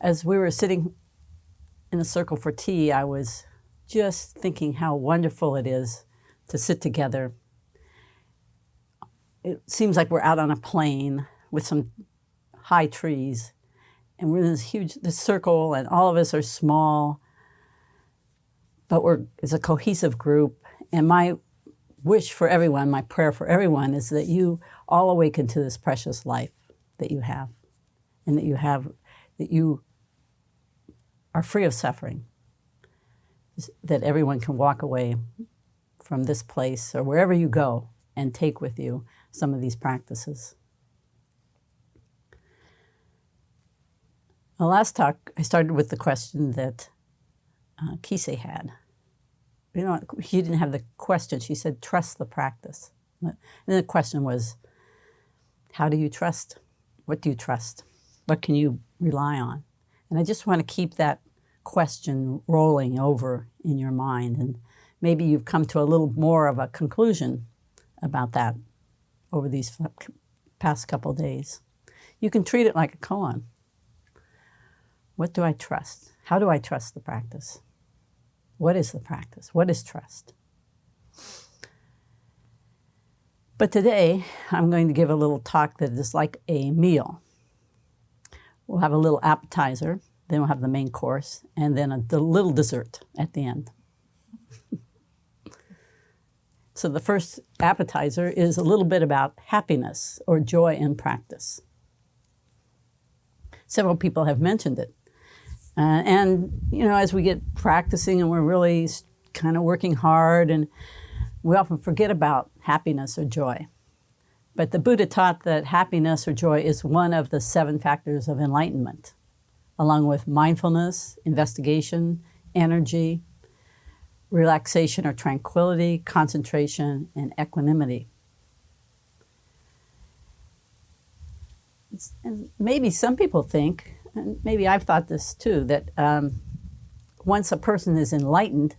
As we were sitting in a circle for tea, I was just thinking how wonderful it is to sit together. It seems like we're out on a plain with some high trees, and we're in this circle, and all of us are small, but it's a cohesive group. And my wish for everyone, my prayer for everyone, is that you all awaken to this precious life that you have, and that you are free of suffering, that everyone can walk away from this place or wherever you go and take with you some of these practices. The last talk, I started with the question that Kise had. She didn't have the question. She said, trust the practice. And the question was, how do you trust? What do you trust? What can you rely on? And I just want to keep that question rolling over in your mind. And maybe you've come to a little more of a conclusion about that over these past couple of days. You can treat it like a koan. What do I trust? How do I trust the practice? What is the practice? What is trust? But today, I'm going to give a little talk that is like a meal. We'll have a little appetizer, then we'll have the main course, and then a little dessert at the end. So the first appetizer is a little bit about happiness or joy in practice. Several people have mentioned it. As we get practicing and we're really kind of working hard, and we often forget about happiness or joy. But the Buddha taught that happiness or joy is one of the 7 factors of enlightenment, along with mindfulness, investigation, energy, relaxation or tranquility, concentration, and equanimity. And maybe some people think, and maybe I've thought this too, that once a person is enlightened,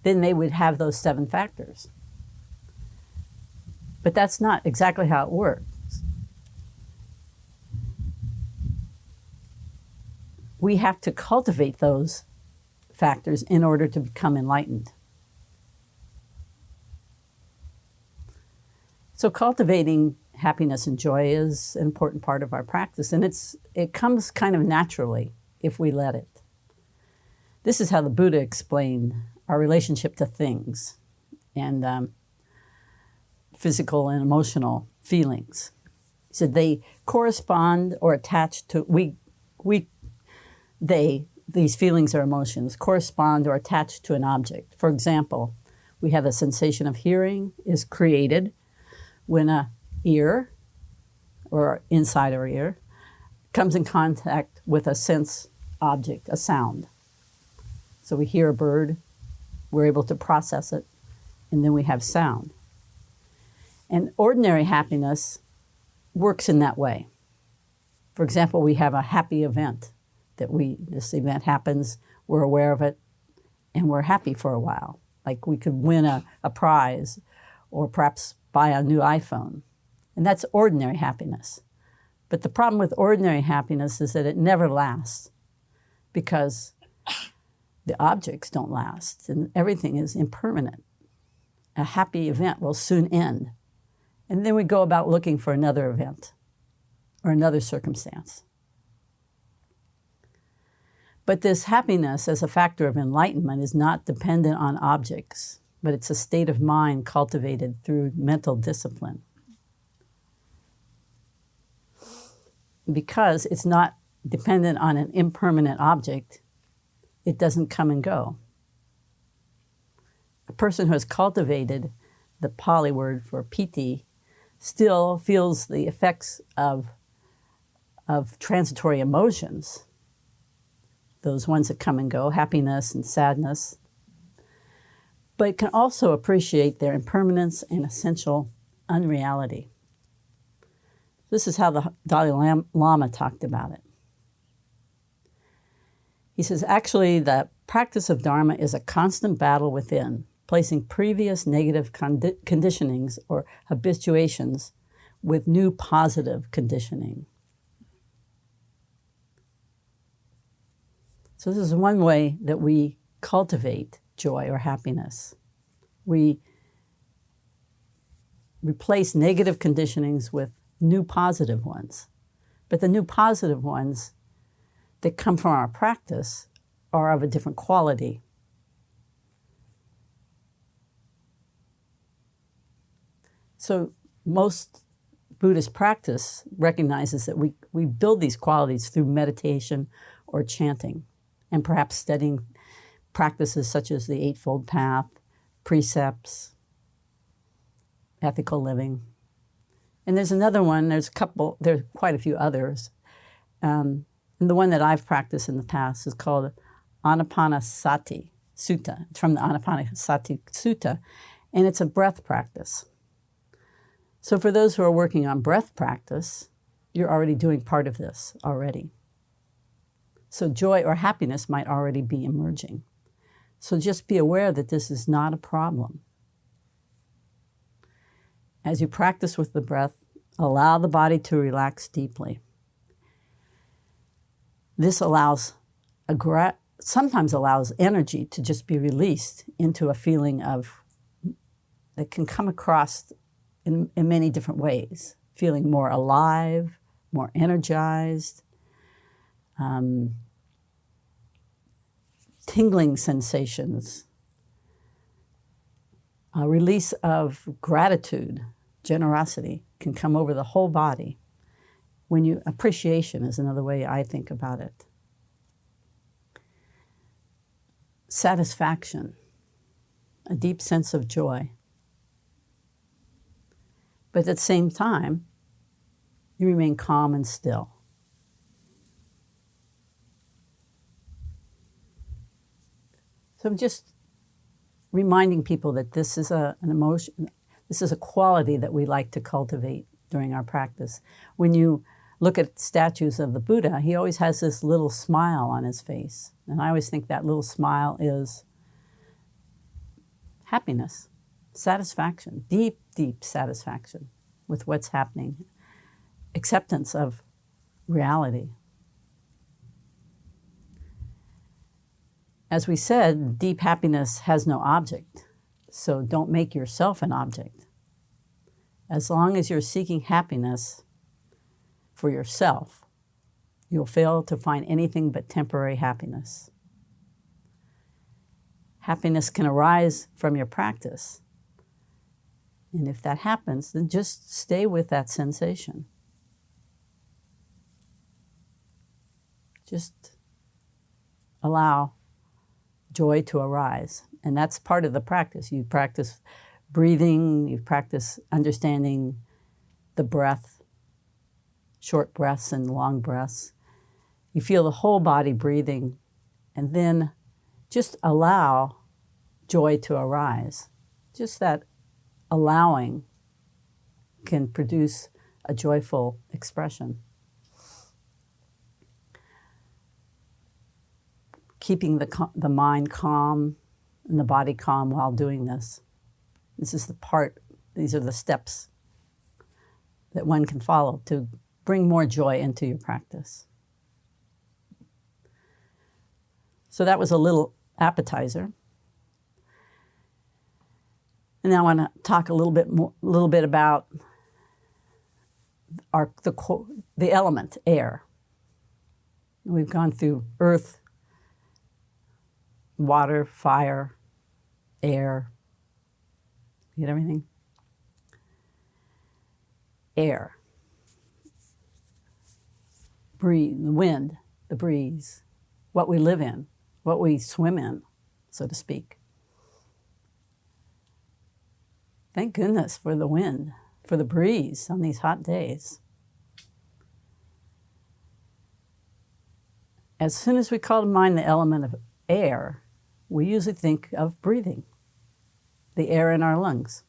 then they would have those 7 factors. But that's not exactly how it works. We have to cultivate those factors in order to become enlightened. So cultivating happiness and joy is an important part of our practice, and it comes kind of naturally if we let it. This is how the Buddha explained our relationship to things and physical and emotional feelings. He said they correspond or attach to, these feelings or emotions correspond or attach to an object. For example, we have the sensation of hearing is created when a ear, or inside our ear, comes in contact with a sense object, a sound. So we hear a bird, we're able to process it, and then we have sound. And ordinary happiness works in that way. For example, we have a happy event this event happens, we're aware of it, and we're happy for a while. Like we could win a prize or perhaps buy a new iPhone. And that's ordinary happiness. But the problem with ordinary happiness is that it never lasts because the objects don't last and everything is impermanent. A happy event will soon end. And then we go about looking for another event or another circumstance. But this happiness as a factor of enlightenment is not dependent on objects, but it's a state of mind cultivated through mental discipline. Because it's not dependent on an impermanent object, it doesn't come and go. A person who has cultivated the Pali word for piti still feels the effects of transitory emotions, those ones that come and go, happiness and sadness, but can also appreciate their impermanence and essential unreality. This is how the Dalai Lama talked about it. He says, actually, the practice of Dharma is a constant battle within, placing previous negative conditionings or habituations with new positive conditioning. So this is one way that we cultivate joy or happiness. We replace negative conditionings with new positive ones. But the new positive ones that come from our practice are of a different quality. So most Buddhist practice recognizes that we build these qualities through meditation or chanting, and perhaps studying practices such as the Eightfold Path, precepts, ethical living. And there's another one, there's quite a few others. And the one that I've practiced in the past is called Anapanasati Sutta. It's from the Anapanasati Sutta, and it's a breath practice. So for those who are working on breath practice, you're already doing part of this already. So joy or happiness might already be emerging. So just be aware that this is not a problem. As you practice with the breath, allow the body to relax deeply. This sometimes allows energy to just be released into a feeling that can come across in many different ways, feeling more alive, more energized, tingling sensations, a release of gratitude, generosity can come over the whole body. Appreciation is another way I think about it. Satisfaction, a deep sense of joy. But at the same time, you remain calm and still. So I'm just reminding people that this is an emotion, this is a quality that we like to cultivate during our practice. When you look at statues of the Buddha, he always has this little smile on his face. And I always think that little smile is happiness, satisfaction, deep, deep satisfaction with what's happening, acceptance of reality. As we said, deep happiness has no object, so don't make yourself an object. As long as you're seeking happiness for yourself, you'll fail to find anything but temporary happiness. Happiness can arise from your practice. And if that happens, then just stay with that sensation. Just allow joy to arise. And that's part of the practice. You practice breathing, you practice understanding the breath, short breaths and long breaths. You feel the whole body breathing, and then just allow joy to arise. Just that allowing can produce a joyful expression. Keeping the mind calm and the body calm while doing this. These are the steps that one can follow to bring more joy into your practice. So that was a little appetizer. And now I want to talk a little bit about the element, air. We've gone through earth, water, fire, air. You get everything? Air. Breathe, the wind, the breeze, what we live in, what we swim in, so to speak. Thank goodness for the wind, for the breeze on these hot days. As soon as we call to mind the element of air, we usually think of breathing, the air in our lungs.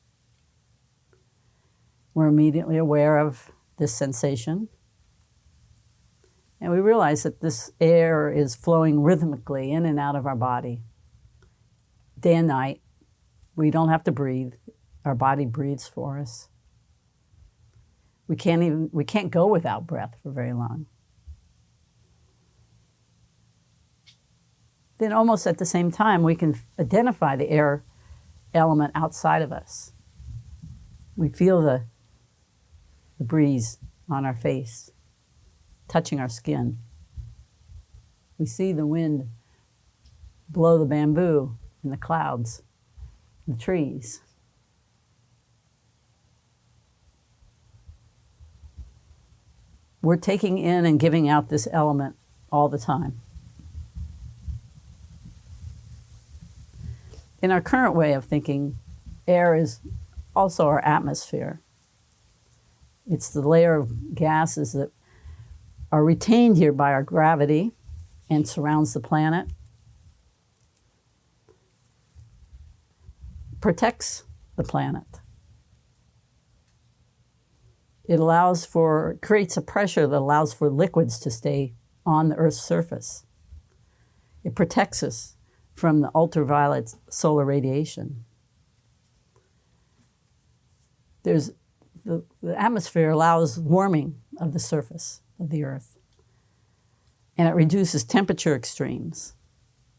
We're immediately aware of this sensation, and we realize that this air is flowing rhythmically in and out of our body. Day and night, we don't have to breathe. Our body breathes for us. We can't go without breath for very long. then almost at the same time, we can identify the air element outside of us. We feel the breeze on our face, touching our skin. We see the wind blow the bamboo and the clouds, the trees. We're taking in and giving out this element all the time. In our current way of thinking, air is also our atmosphere. It's the layer of gases that are retained here by our gravity and surrounds the planet. Protects the planet. It creates a pressure that allows for liquids to stay on the Earth's surface. It protects us from the ultraviolet solar radiation. The atmosphere allows warming of the surface of the Earth, and it reduces temperature extremes.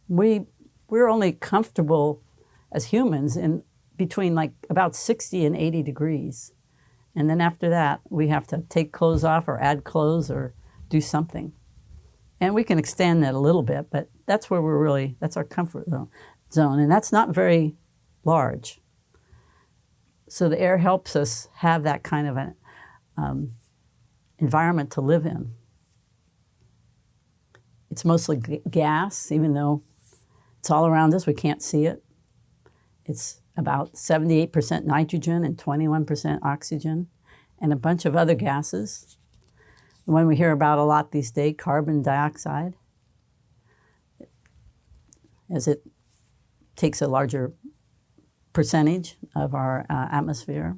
We're only comfortable as humans in between like about 60 and 80 degrees. And then after that, we have to take clothes off or add clothes or do something. And we can extend that a little bit, but that's where that's our comfort zone. And that's not very large. So the air helps us have that kind of an environment to live in. It's mostly gas, even though it's all around us, we can't see it. It's about 78% nitrogen and 21% oxygen, and a bunch of other gases. The one we hear about a lot these days, carbon dioxide, as it takes a larger percentage of our atmosphere.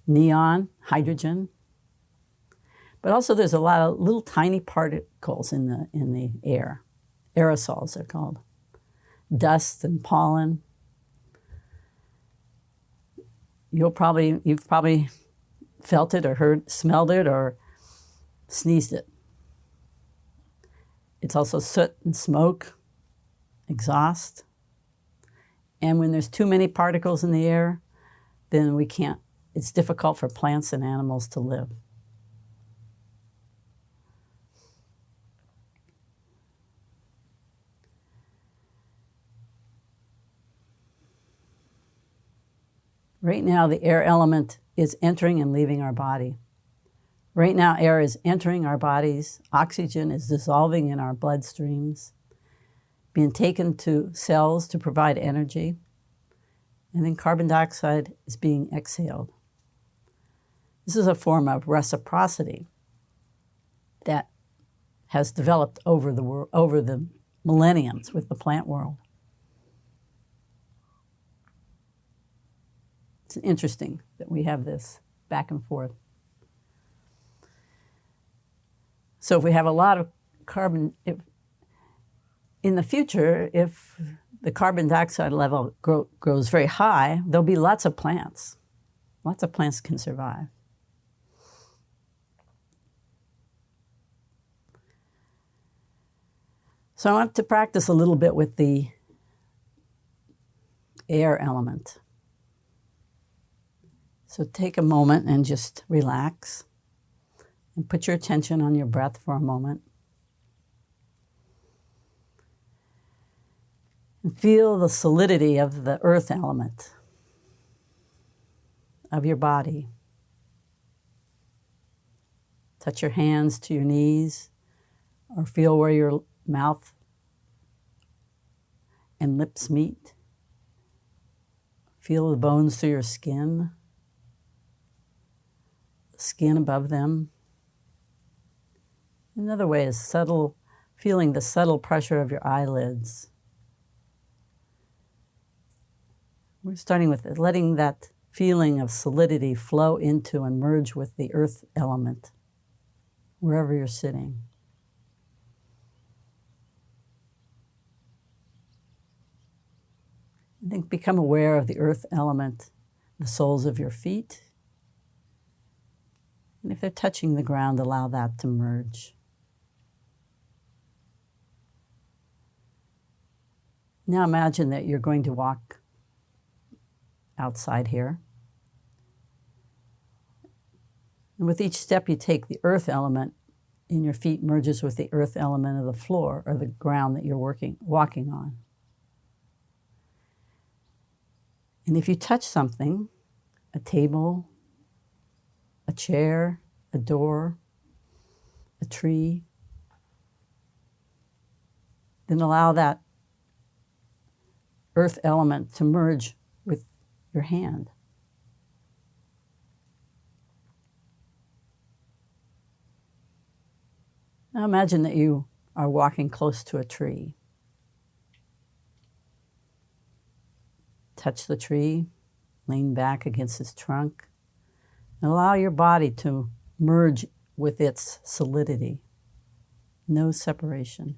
Neon, hydrogen. But also there's a lot of little tiny particles in the air. Aerosols, they're called. Dust and pollen. You've probably felt it or smelled it or sneezed it. It's also soot and smoke, exhaust. And when there's too many particles in the air, then it's difficult for plants and animals to live. Right now, the air element is entering and leaving our body. Right now, air is entering our bodies. Oxygen is dissolving in our bloodstreams, being taken to cells to provide energy. And then carbon dioxide is being exhaled. This is a form of reciprocity that has developed over the millenniums with the plant world. It's interesting that we have this back and forth. So if we have a lot of carbon, in the future, if the carbon dioxide level grows very high, there'll be lots of plants. Lots of plants can survive. So I want to practice a little bit with the air element. So take a moment and just relax and put your attention on your breath for a moment. And feel the solidity of the earth element of your body. Touch your hands to your knees or feel where your mouth and lips meet. Feel the bones through your skin. Skin above them. Another way is feeling the subtle pressure of your eyelids. We're starting with letting that feeling of solidity flow into and merge with the earth element, wherever you're sitting. I think become aware of the earth element, the soles of your feet. And if they're touching the ground, allow that to merge. Now imagine that you're going to walk outside here. And with each step you take, the earth element in your feet merges with the earth element of the floor or the ground that you're walking on. And if you touch something, a table, a chair, a door, a tree, then allow that earth element to merge with your hand. Now imagine that you are walking close to a tree. Touch the tree, lean back against its trunk, and allow your body to merge with its solidity. No separation.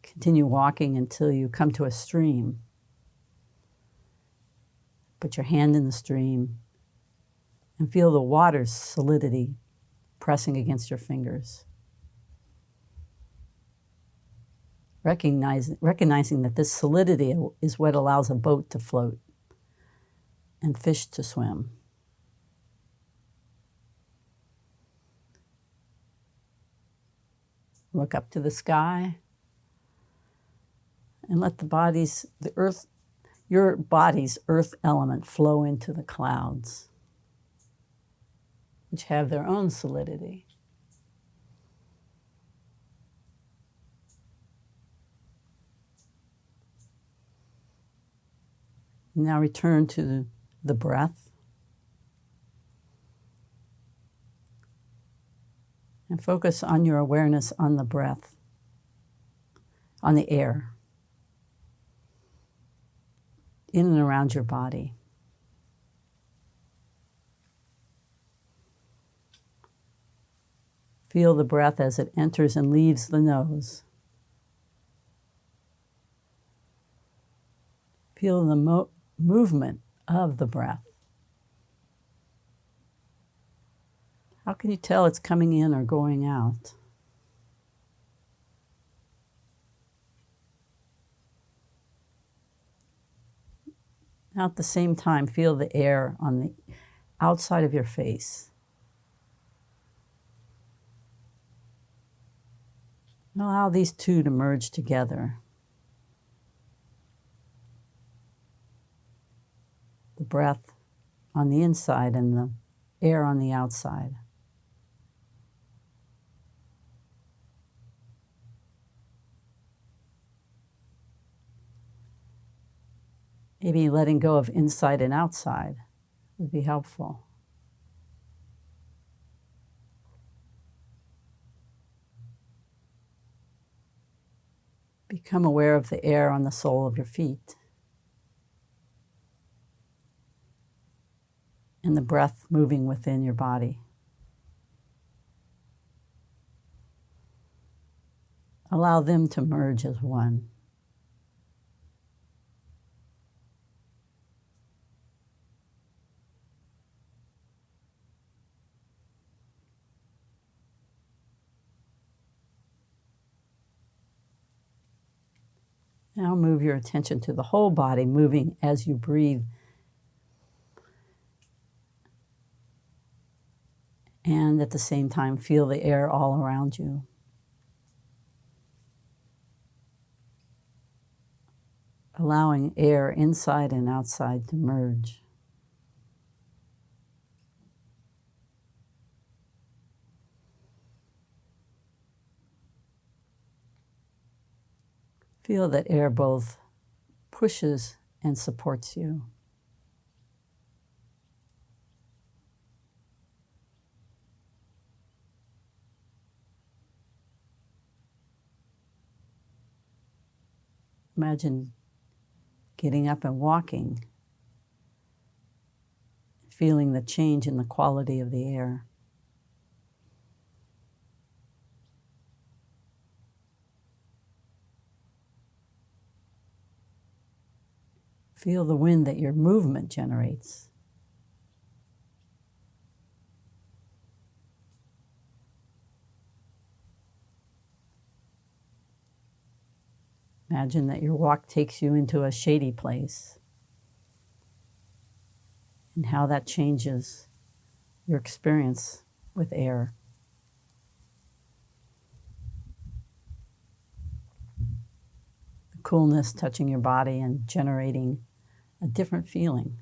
Continue walking until you come to a stream. Put your hand in the stream and feel the water's solidity pressing against your fingers. Recognizing that this solidity is what allows a boat to float and fish to swim. Look up to the sky and let your body's earth element flow into the clouds, which have their own solidity. Now return to the breath. And focus on your awareness on the breath, on the air, in and around your body. Feel the breath as it enters and leaves the nose. Feel the movement of the breath. How can you tell it's coming in or going out? Now at the same time, feel the air on the outside of your face. And allow these two to merge together. The breath on the inside and the air on the outside. Maybe letting go of inside and outside would be helpful. Become aware of the air on the sole of your feet and the breath moving within your body. Allow them to merge as one. Now move your attention to the whole body, moving as you breathe. And at the same time, feel the air all around you. Allowing air inside and outside to merge. Feel that air both pushes and supports you. Imagine getting up and walking, feeling the change in the quality of the air. Feel the wind that your movement generates. Imagine that your walk takes you into a shady place and how that changes your experience with air. The coolness touching your body and generating a different feeling.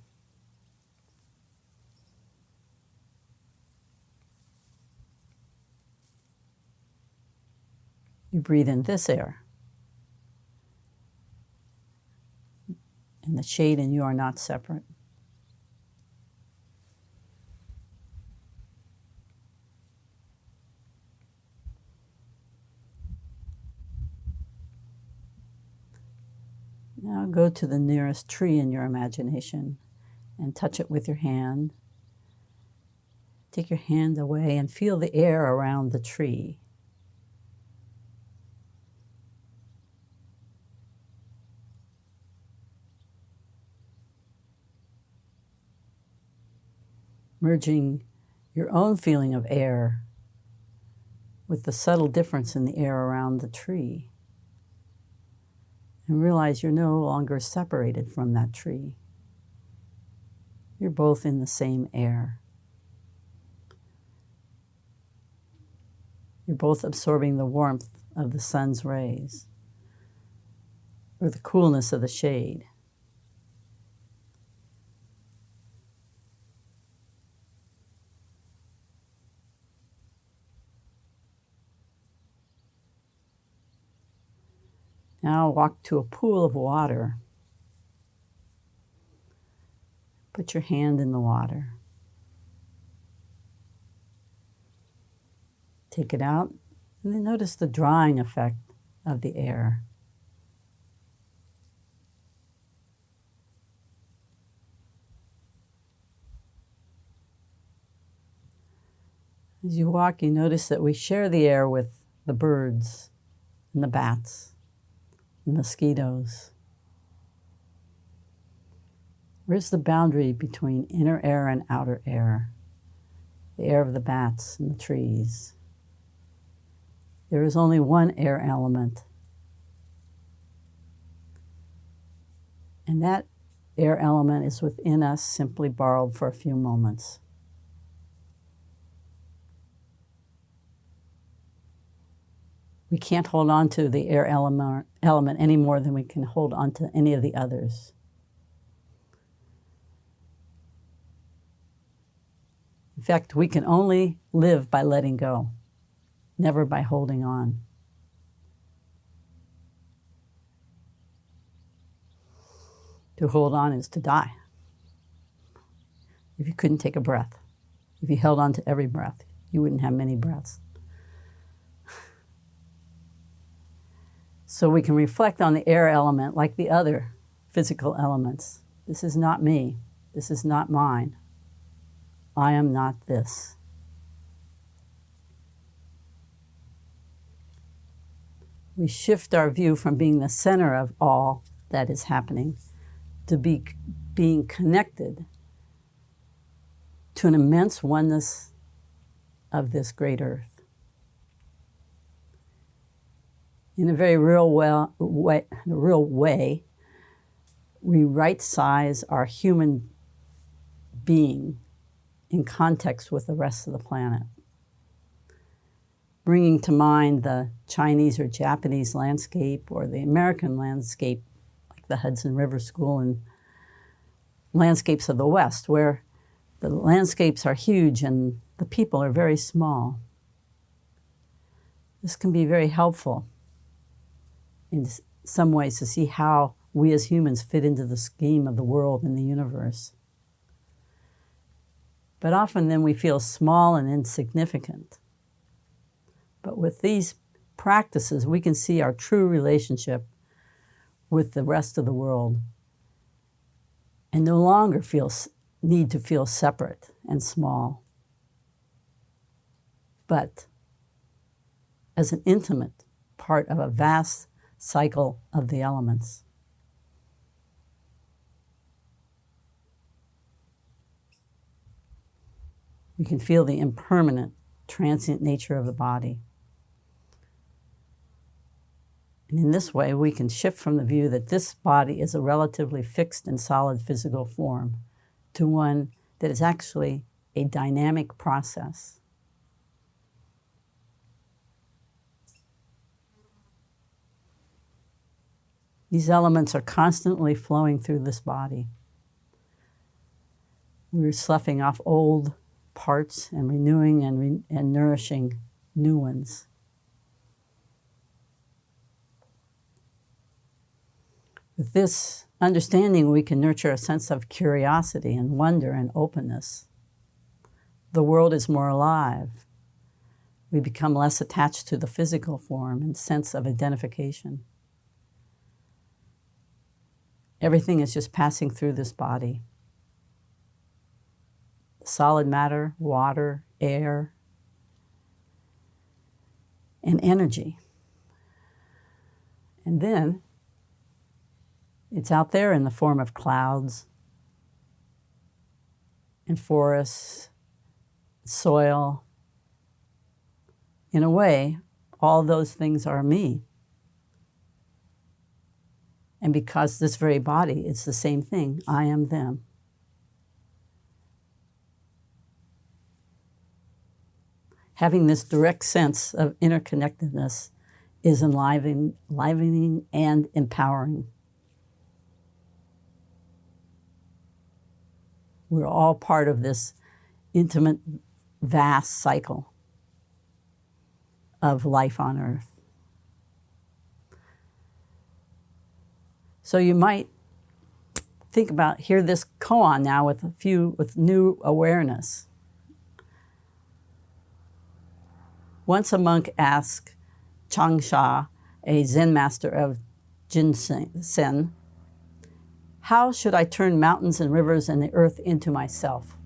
You breathe in this air, and the shade and you are not separate. Now go to the nearest tree in your imagination and touch it with your hand. Take your hand away and feel the air around the tree. Merging your own feeling of air with the subtle difference in the air around the tree. And realize you're no longer separated from that tree. You're both in the same air. You're both absorbing the warmth of the sun's rays or the coolness of the shade. Now walk to a pool of water. Put your hand in the water. Take it out, and then notice the drying effect of the air. As you walk, you notice that we share the air with the birds and the bats, the mosquitoes. Where's the boundary between inner air and outer air? The air of the bats and the trees. There is only one air element. And that air element is within us, simply borrowed for a few moments. We can't hold on to the air element any more than we can hold on to any of the others. In fact, we can only live by letting go, never by holding on. To hold on is to die. If you couldn't take a breath, if you held on to every breath, you wouldn't have many breaths. So we can reflect on the air element like the other physical elements. This is not me. This is not mine. I am not this. We shift our view from being the center of all that is happening to being connected to an immense oneness of this great earth. In a very real way, we right-size our human being in context with the rest of the planet. Bringing to mind the Chinese or Japanese landscape or the American landscape, like the Hudson River School and landscapes of the West, where the landscapes are huge and the people are very small. This can be very helpful in some ways to see how we as humans fit into the scheme of the world and the universe. But often then we feel small and insignificant. But with these practices, we can see our true relationship with the rest of the world and no longer need to feel separate and small, but as an intimate part of a vast cycle of the elements. We can feel the impermanent, transient nature of the body. And in this way, we can shift from the view that this body is a relatively fixed and solid physical form to one that is actually a dynamic process. These elements are constantly flowing through this body. We're sloughing off old parts and renewing and nourishing new ones. With this understanding, we can nurture a sense of curiosity and wonder and openness. The world is more alive. We become less attached to the physical form and sense of identification. Everything is just passing through this body. Solid matter, water, air, and energy. And then it's out there in the form of clouds and forests, soil. In a way, all those things are me. And because this very body is the same thing, I am them. Having this direct sense of interconnectedness is enlivening and empowering. We're all part of this intimate, vast cycle of life on Earth. So you might hear this koan now with new awareness. Once a monk asked Changsha, a Zen master of Jinsen, "How should I turn mountains and rivers and the earth into myself?"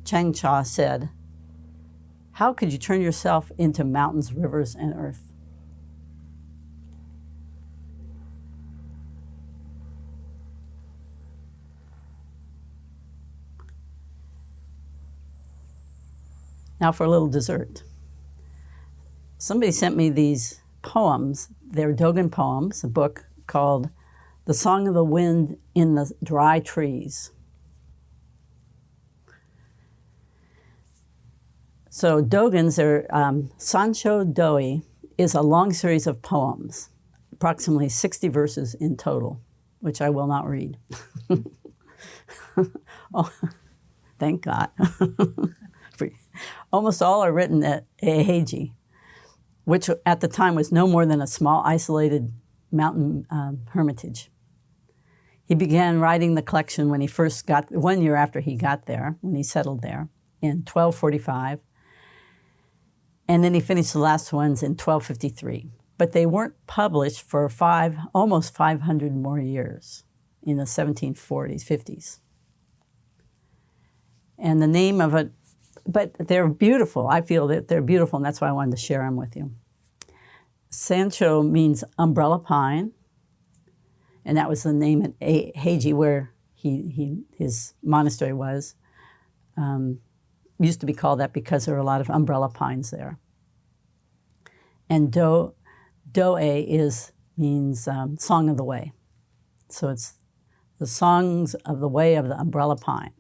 Changsha said, "How could you turn yourself into mountains, rivers, and earth?" Now for a little dessert. Somebody sent me these poems. They're Dogen poems, a book called The Song of the Wind in the Dry Trees. So Dogen's, Sansho Doi, is a long series of poems, approximately 60 verses in total, which I will not read. Oh, thank God. Almost all are written at Eihei, which at the time was no more than a small isolated mountain hermitage. He began writing the collection when he first 1 year after he got there, when he settled there, in 1245. And then he finished the last ones in 1253. But they weren't published for almost 500 more years in the 1740s, 50s. And the name of it, but they're beautiful. I feel that they're beautiful, and that's why I wanted to share them with you. Sancho means umbrella pine, and that was the name at Heiji where his monastery was. Used to be called that because there were a lot of umbrella pines there. And Doe means Song of the Way. So it's the songs of the way of the umbrella pine.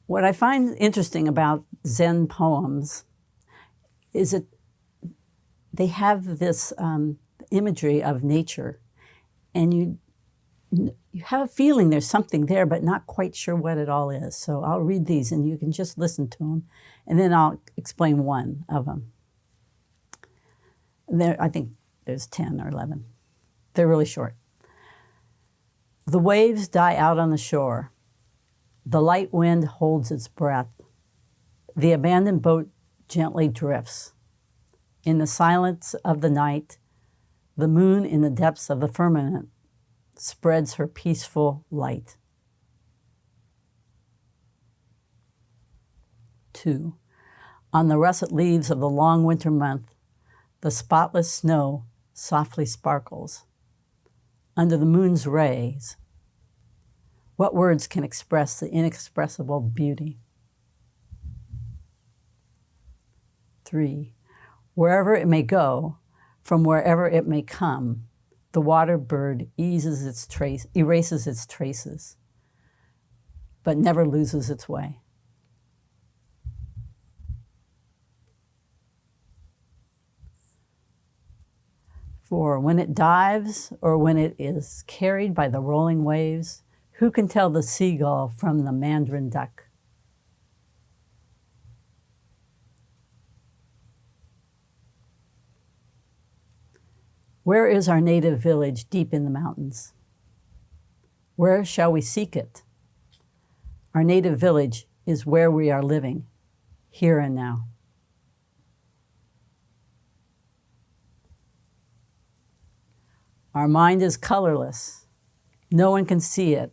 What I find interesting about Zen poems is that they have this imagery of nature, and you have a feeling there's something there, but not quite sure what it all is. So I'll read these, and you can just listen to them, and then I'll explain one of them. I think there's 10 or 11. They're really short. The waves die out on the shore. The light wind holds its breath. The abandoned boat gently drifts. In the silence of the night, the moon in the depths of the firmament spreads her peaceful light. 2. On the russet leaves of the long winter month, the spotless snow softly sparkles. Under the moon's rays, what words can express the inexpressible beauty? 3. Wherever it may go, from wherever it may come, the water bird erases its traces, but never loses its way. For when it dives or when it is carried by the rolling waves, who can tell the seagull from the mandarin duck? Where is our native village deep in the mountains? Where shall we seek it? Our native village is where we are living, here and now. Our mind is colorless. No one can see it.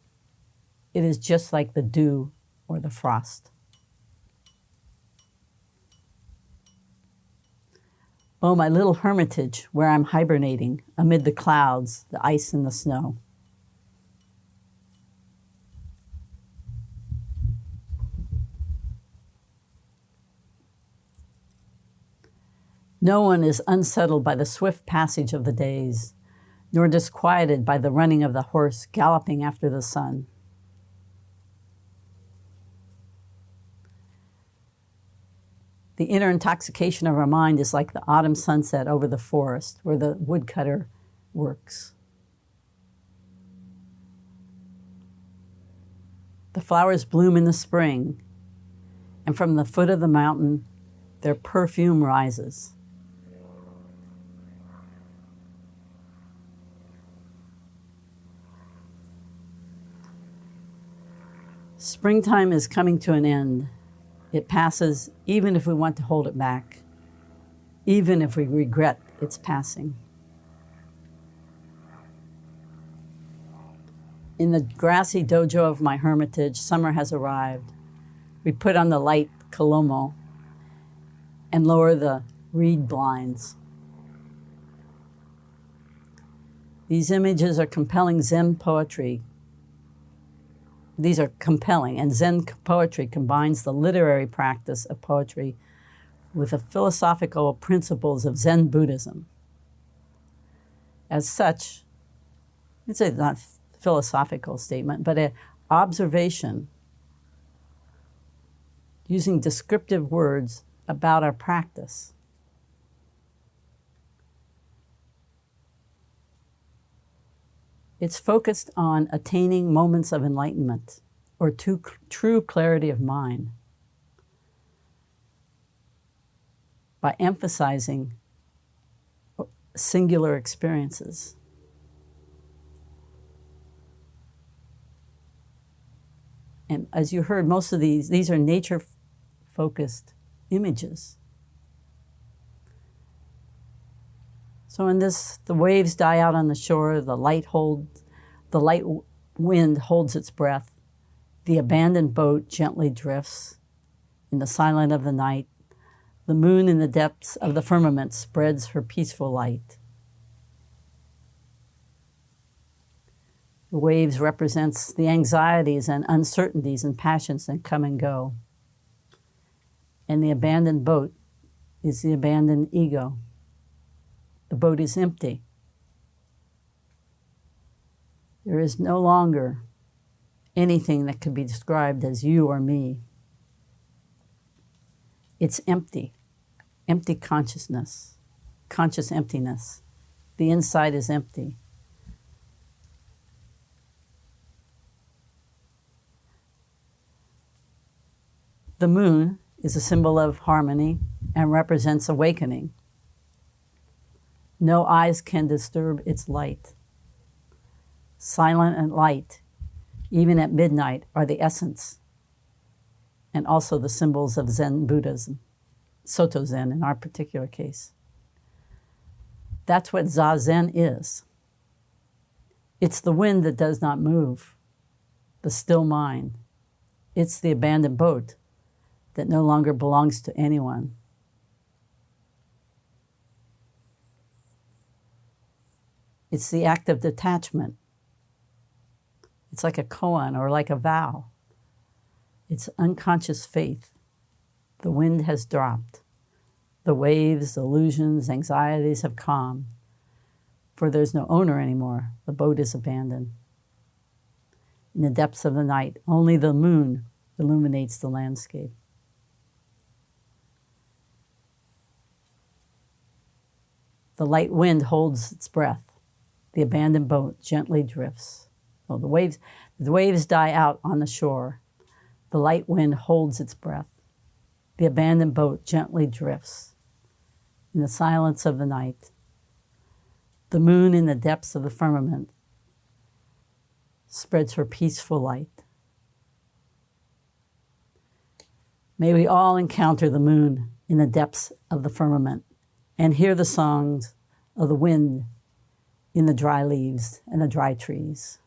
It is just like the dew or the frost. Oh, my little hermitage where I'm hibernating amid the clouds, the ice and the snow. No one is unsettled by the swift passage of the days, nor disquieted by the running of the horse galloping after the sun. The inner intoxication of our mind is like the autumn sunset over the forest where the woodcutter works. The flowers bloom in the spring, and from the foot of the mountain, their perfume rises. Springtime is coming to an end. It passes even if we want to hold it back, even if we regret its passing. In the grassy dojo of my hermitage, summer has arrived. We put on the light kolomo and lower the reed blinds. These images are compelling Zen poetry. These are compelling, and Zen poetry combines the literary practice of poetry with the philosophical principles of Zen Buddhism. As such, it's a not philosophical statement, but an observation using descriptive words about our practice. It's focused on attaining moments of enlightenment or true clarity of mind by emphasizing singular experiences. And as you heard, most of these are nature-focused images. So in this, the waves die out on the shore, the light wind holds its breath, the abandoned boat gently drifts in the silence of the night, the moon in the depths of the firmament spreads her peaceful light. The waves represents the anxieties and uncertainties and passions that come and go. And the abandoned boat is the abandoned ego. The boat is empty. There is no longer anything that could be described as you or me. It's empty, empty consciousness, conscious emptiness. The inside is empty. The moon is a symbol of harmony and represents awakening. No eyes can disturb its light. Silent and light, even at midnight, are the essence and also the symbols of Zen Buddhism, Soto Zen in our particular case. That's what Zazen is. It's the wind that does not move, the still mind. It's the abandoned boat that no longer belongs to anyone. It's the act of detachment. It's like a koan or like a vow. It's unconscious faith. The wind has dropped. The waves, illusions, anxieties have calmed, for there's no owner anymore. The boat is abandoned. In the depths of the night, only the moon illuminates the landscape. The light wind holds its breath. The abandoned boat gently drifts. Oh, the waves die out on the shore. The light wind holds its breath. The abandoned boat gently drifts. In the silence of the night, the moon in the depths of the firmament spreads her peaceful light. May we all encounter the moon in the depths of the firmament and hear the songs of the wind in the dry leaves and the dry trees.